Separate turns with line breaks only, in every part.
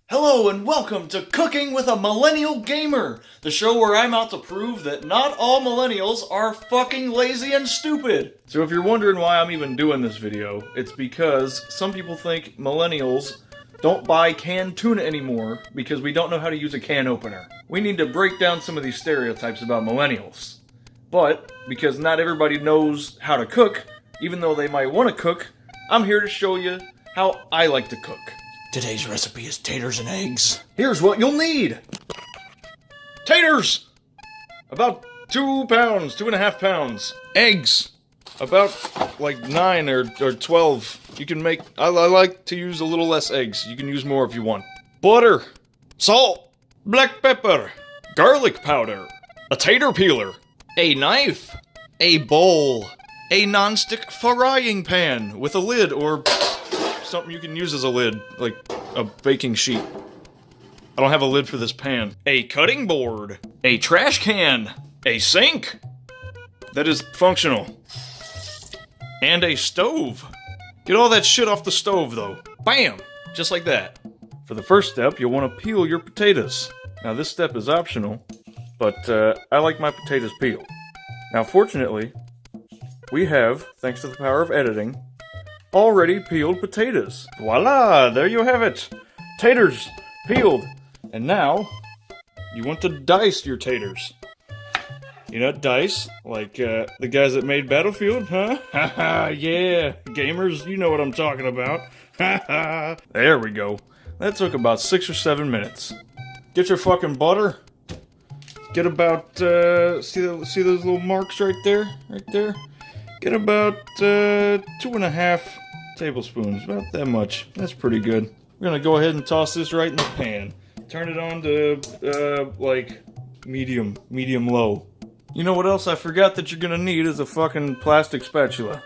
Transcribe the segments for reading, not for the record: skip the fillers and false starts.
Hello and welcome to Cooking with a Millennial Gamer, the show where I'm out to prove that not all millennials are fucking lazy and stupid. So if you're wondering why I'm even doing this video, it's because some people think millennials don't buy canned tuna anymore because we don't know how to use a can opener. We need to break down some of these stereotypes about millennials. But, because not everybody knows how to cook, even though they might want to cook, I'm here to show you how I like to cook. Today's recipe is taters and eggs. Here's what you'll need. Taters! About 2 pounds, 2.5 pounds. Eggs! About like 9 or 12. You can make, I like to use a little less eggs. You can use more if you want. Butter. Salt. Black pepper. Garlic powder. A tater peeler. A knife. A bowl. A non-stick frying pan with a lid or something you can use as a lid, like a baking sheet. I don't have a lid for this pan. A cutting board. A trash can. A sink that is functional. And a stove. Get all that shit off the stove, though. Bam! Just like that. For the first step, you'll want to peel your potatoes. Now, this step is optional, but I like my potatoes peeled. Now, fortunately, we have, thanks to the power of editing, already peeled potatoes. Voila! There you have it! Taters peeled. And now, you want to dice your taters. You know, dice? Like, the guys that made Battlefield, huh? Haha, yeah! Gamers, you know what I'm talking about. Haha! There we go. That took about 6 or 7 minutes. Get your fucking butter. Get about, see those little marks right there? Right there? Get about 2.5 tablespoons, about that much. That's pretty good. We're gonna go ahead and toss this right in the pan. Turn it on to, like, medium low. You know what else I forgot that you're gonna need is a fucking plastic spatula.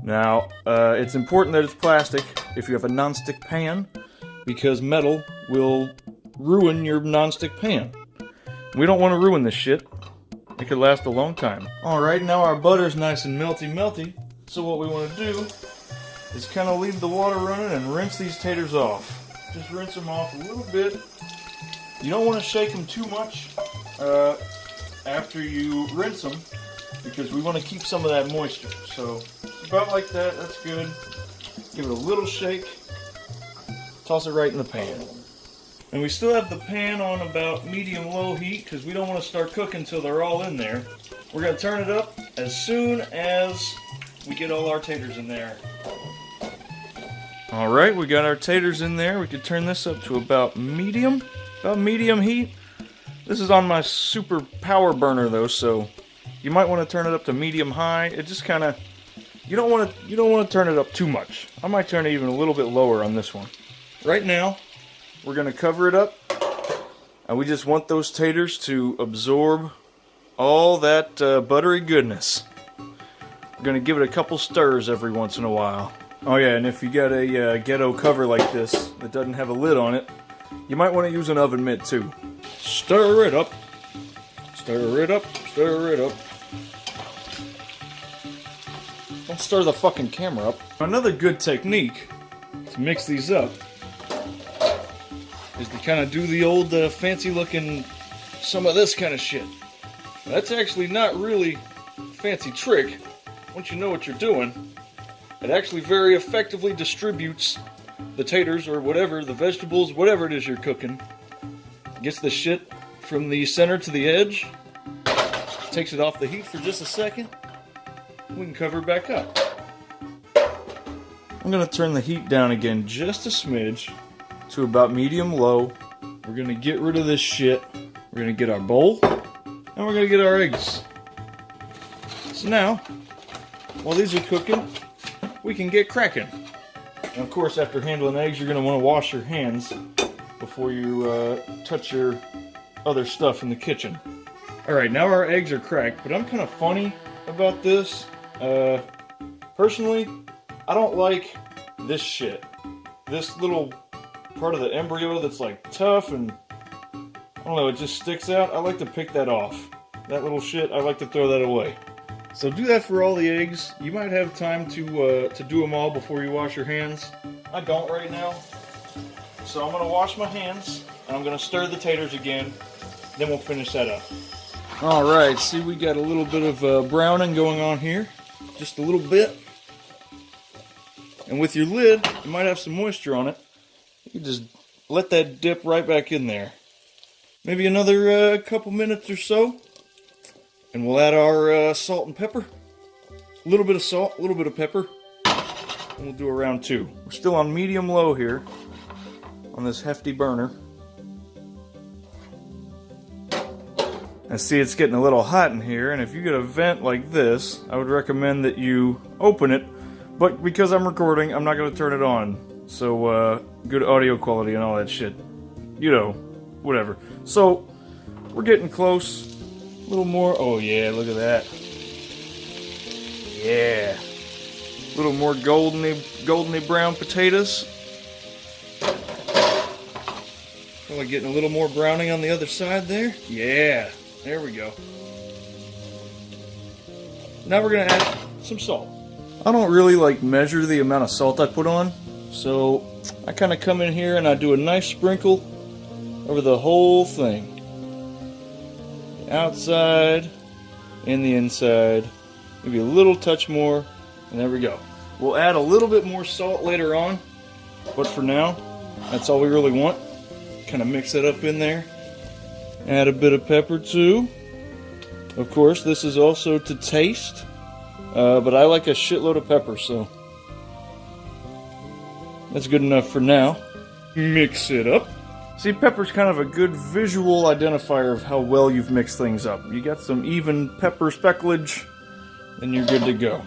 Now, it's important that it's plastic if you have a non-stick pan, because metal will ruin your non-stick pan. We don't want to ruin this shit. It could last a long time. Alright, now our butter's nice and melty. So what we want to do is kind of leave the water running and rinse these taters off. Just rinse them off a little bit. You don't want to shake them too much after you rinse them, because we want to keep some of that moisture. So about like that, that's good. Give it a little shake. Toss it right in the pan. And we still have the pan on about medium-low heat because we don't want to start cooking until they're all in there. We're going to turn it up as soon as we get all our taters in there. Alright, we got our taters in there. We could turn this up to about medium heat. This is on my super power burner though, so you might want to turn it up to medium-high. It just kind of, you don't want to turn it up too much. I might turn it even a little bit lower on this one. Right now, we're going to cover it up, and we just want those taters to absorb all that buttery goodness. We're going to give it a couple stirs every once in a while. Oh yeah, and if you got a ghetto cover like this that doesn't have a lid on it, you might want to use an oven mitt too. Stir it up. Stir it up. Stir it up. Don't stir the fucking camera up. Another good technique to mix these up is to kind of do the old fancy looking some of this kind of shit. That's actually not really a fancy trick. Once you know what you're doing, it actually very effectively distributes the taters or whatever, the vegetables, whatever it is you're cooking. Gets the shit from the center to the edge, takes it off the heat for just a second, we can cover it back up. I'm going to turn the heat down again just a smidge to about medium-low. We're going to get rid of this shit. We're going to get our bowl, and we're going to get our eggs. So now, while these are cooking, we can get cracking. And of course, after handling eggs, you're going to want to wash your hands before you touch your other stuff in the kitchen. Alright, now our eggs are cracked, but I'm kind of funny about this. Personally, I don't like this shit. This little part of the embryo that's like tough and, I don't know, it just sticks out. I like to pick that off. That little shit, I like to throw that away. So do that for all the eggs. You might have time to do them all before you wash your hands. I don't right now. So I'm gonna wash my hands, and I'm gonna stir the taters again, then we'll finish that up. Alright, see we got a little bit of browning going on here. Just a little bit. And with your lid, you might have some moisture on it. You can just let that dip right back in there. Maybe another couple minutes or so. And we'll add our salt and pepper. A little bit of salt, a little bit of pepper. And we'll do a round 2. We're still on medium-low here on this hefty burner. And see, it's getting a little hot in here, and if you get a vent like this, I would recommend that you open it, but because I'm recording, I'm not going to turn it on. So, good audio quality and all that shit. You know, whatever. So, we're getting close. A little more. Oh yeah, look at that. Yeah. A little more goldeny brown potatoes. Probably getting a little more browning on the other side there. Yeah. There we go. Now we're going to add some salt. I don't really like measure the amount of salt I put on, so I kind of come in here and I do a nice sprinkle over the whole thing. The outside and the inside. Maybe a little touch more, and there we go. We'll add a little bit more salt later on, but for now, that's all we really want. Kind of mix it up in there. Add a bit of pepper too. Of course, this is also to taste, but I like a shitload of pepper, so that's good enough for now. Mix it up. See, pepper's kind of a good visual identifier of how well you've mixed things up. You got some even pepper specklage, then you're good to go.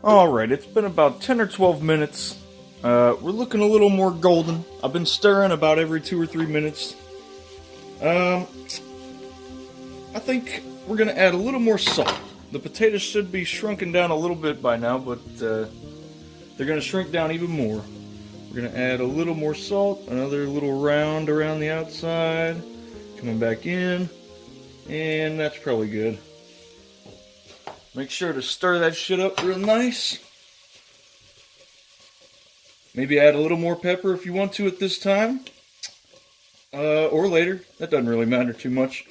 Alright, it's been about 10 or 12 minutes. We're looking a little more golden. I've been stirring about every 2 or 3 minutes. I think we're going to add a little more salt. The potatoes should be shrunken down a little bit by now, but they're going to shrink down even more. We're going to add a little more salt, another little round around the outside, coming back in, and that's probably good. Make sure to stir that shit up real nice. Maybe add a little more pepper if you want to at this time. Or later. That doesn't really matter too much.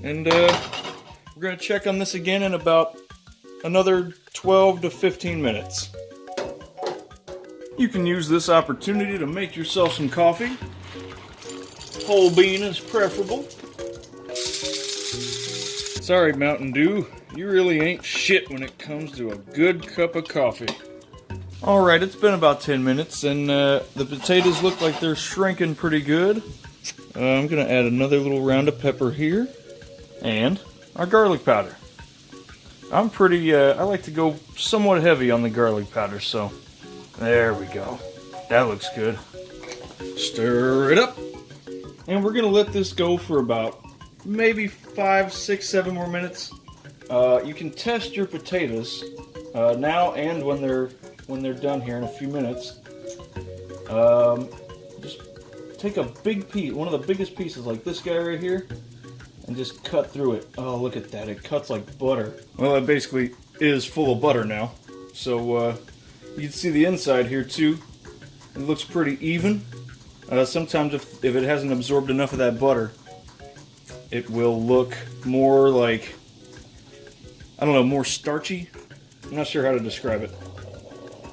And we're going to check on this again in about another 12 to 15 minutes. You can use this opportunity to make yourself some coffee. Whole bean is preferable. Sorry, Mountain Dew. You really ain't shit when it comes to a good cup of coffee. Alright, it's been about 10 minutes, and the potatoes look like they're shrinking pretty good. I'm going to add another little round of pepper here. And our garlic powder. I'm pretty, I like to go somewhat heavy on the garlic powder, so there we go. That looks good. Stir it up. And we're going to let this go for about maybe 5, 6, 7 more minutes. You can test your potatoes now and when they're done here in a few minutes. Just take a big piece, one of the biggest pieces like this guy right here, and just cut through it. Oh, look at that. It cuts like butter. Well, it basically is full of butter now. So you can see the inside here too. It looks pretty even. Sometimes if it hasn't absorbed enough of that butter, it will look more like, I don't know, more starchy. I'm not sure how to describe it.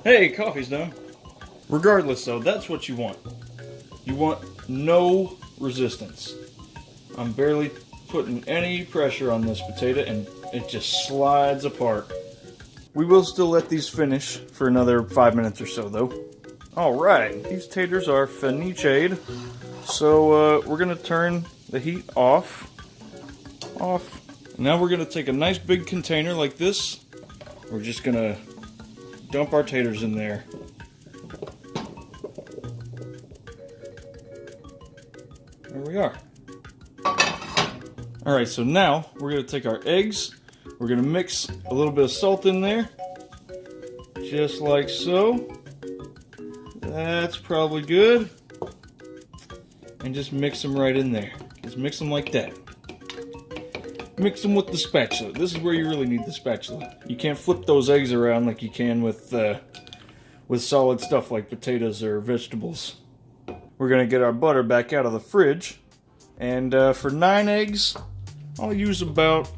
Hey, coffee's done. Regardless though, that's what you want. You want no resistance. I'm barely putting any pressure on this potato and it just slides apart. We will still let these finish for another 5 minutes or so though. Alright, these taters are finitude. So we're going to turn the heat off. Now we're going to take a nice big container like this. We're just going to dump our taters in there. There we are. Alright, so now we're going to take our eggs. We're going to mix a little bit of salt in there. Just like so. That's probably good. And just mix them right in there. Just mix them like that. Mix them with the spatula. This is where you really need the spatula. You can't flip those eggs around like you can with with solid stuff like potatoes or vegetables. We're gonna get our butter back out of the fridge, and for 9 eggs, I'll use about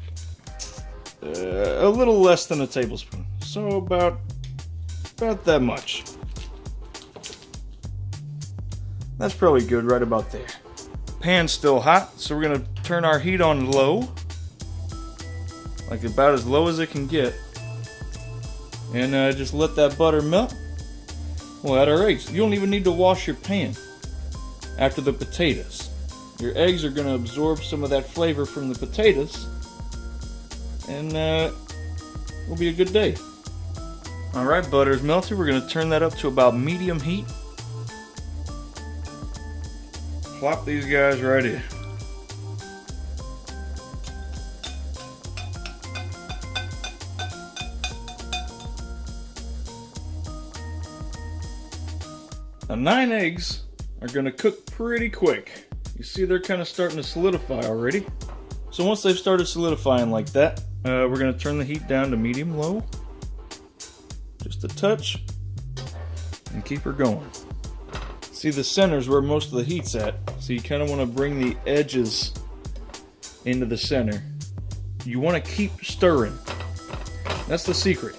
a little less than a tablespoon. So about that much. That's probably good right about there. Pan's still hot, so we're gonna turn our heat on low. Like about as low as it can get. And just let that butter melt. We'll add our eggs. You don't even need to wash your pan after the potatoes. Your eggs are gonna absorb some of that flavor from the potatoes. And it'll be a good day. Alright, butter's melted. We're gonna turn that up to about medium heat. Plop these guys right in. Now 9 eggs are gonna cook pretty quick. You see they're kind of starting to solidify already. So once they've started solidifying like that, we're gonna turn the heat down to medium-low. Just a touch. And keep her going. See, the center's where most of the heat's at. So you kind of want to bring the edges into the center. You want to keep stirring. That's the secret.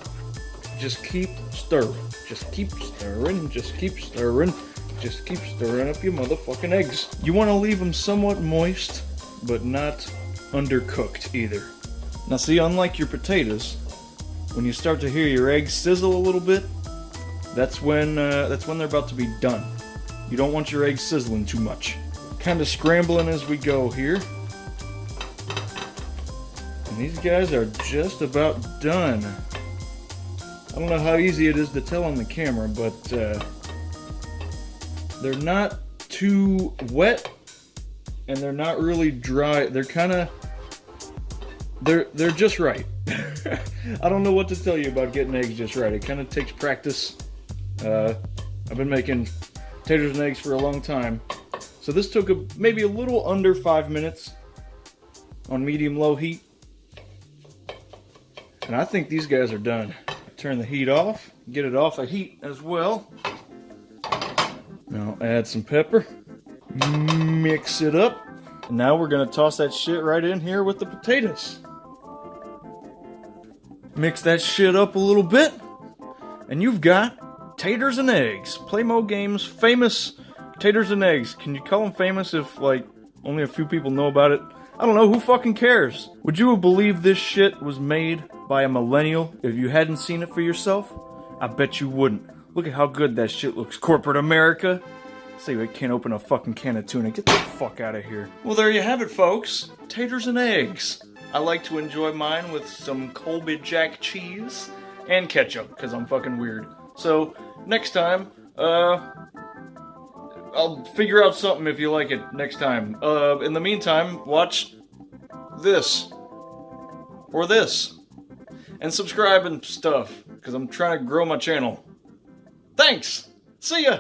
Just keep stirring. Just keep stirring. Just keep stirring. Just keep stirring up your motherfucking eggs. You want to leave them somewhat moist, but not undercooked either. Now see, unlike your potatoes, when you start to hear your eggs sizzle a little bit, that's when they're about to be done. You don't want your eggs sizzling too much. Kind of scrambling as we go here. And these guys are just about done. I don't know how easy it is to tell on the camera, but they're not too wet and they're not really dry. They're kind of, they're just right. I don't know what to tell you about getting eggs just right. It kind of takes practice. I've been making taters and eggs for a long time. So this took maybe a little under 5 minutes on medium-low heat. And I think these guys are done. Turn the heat off, get it off of heat as well. Now add some pepper, mix it up. And now we're gonna toss that shit right in here with the potatoes. Mix that shit up a little bit, and you've got taters and eggs. Playmo Games famous taters and eggs. Can you call them famous if, like, only a few people know about it? I don't know, who fucking cares? Would you have believed this shit was made by a millennial if you hadn't seen it for yourself? I bet you wouldn't. Look at how good that shit looks, corporate America. Say we can't open a fucking can of tuna. Get the fuck out of here. Well, there you have it, folks. Taters and eggs. I like to enjoy mine with some Colby Jack cheese and ketchup, because I'm fucking weird. So, next time, I'll figure out something if you like it next time. In the meantime, watch this. Or this. And subscribe and stuff, because I'm trying to grow my channel. Thanks! See ya!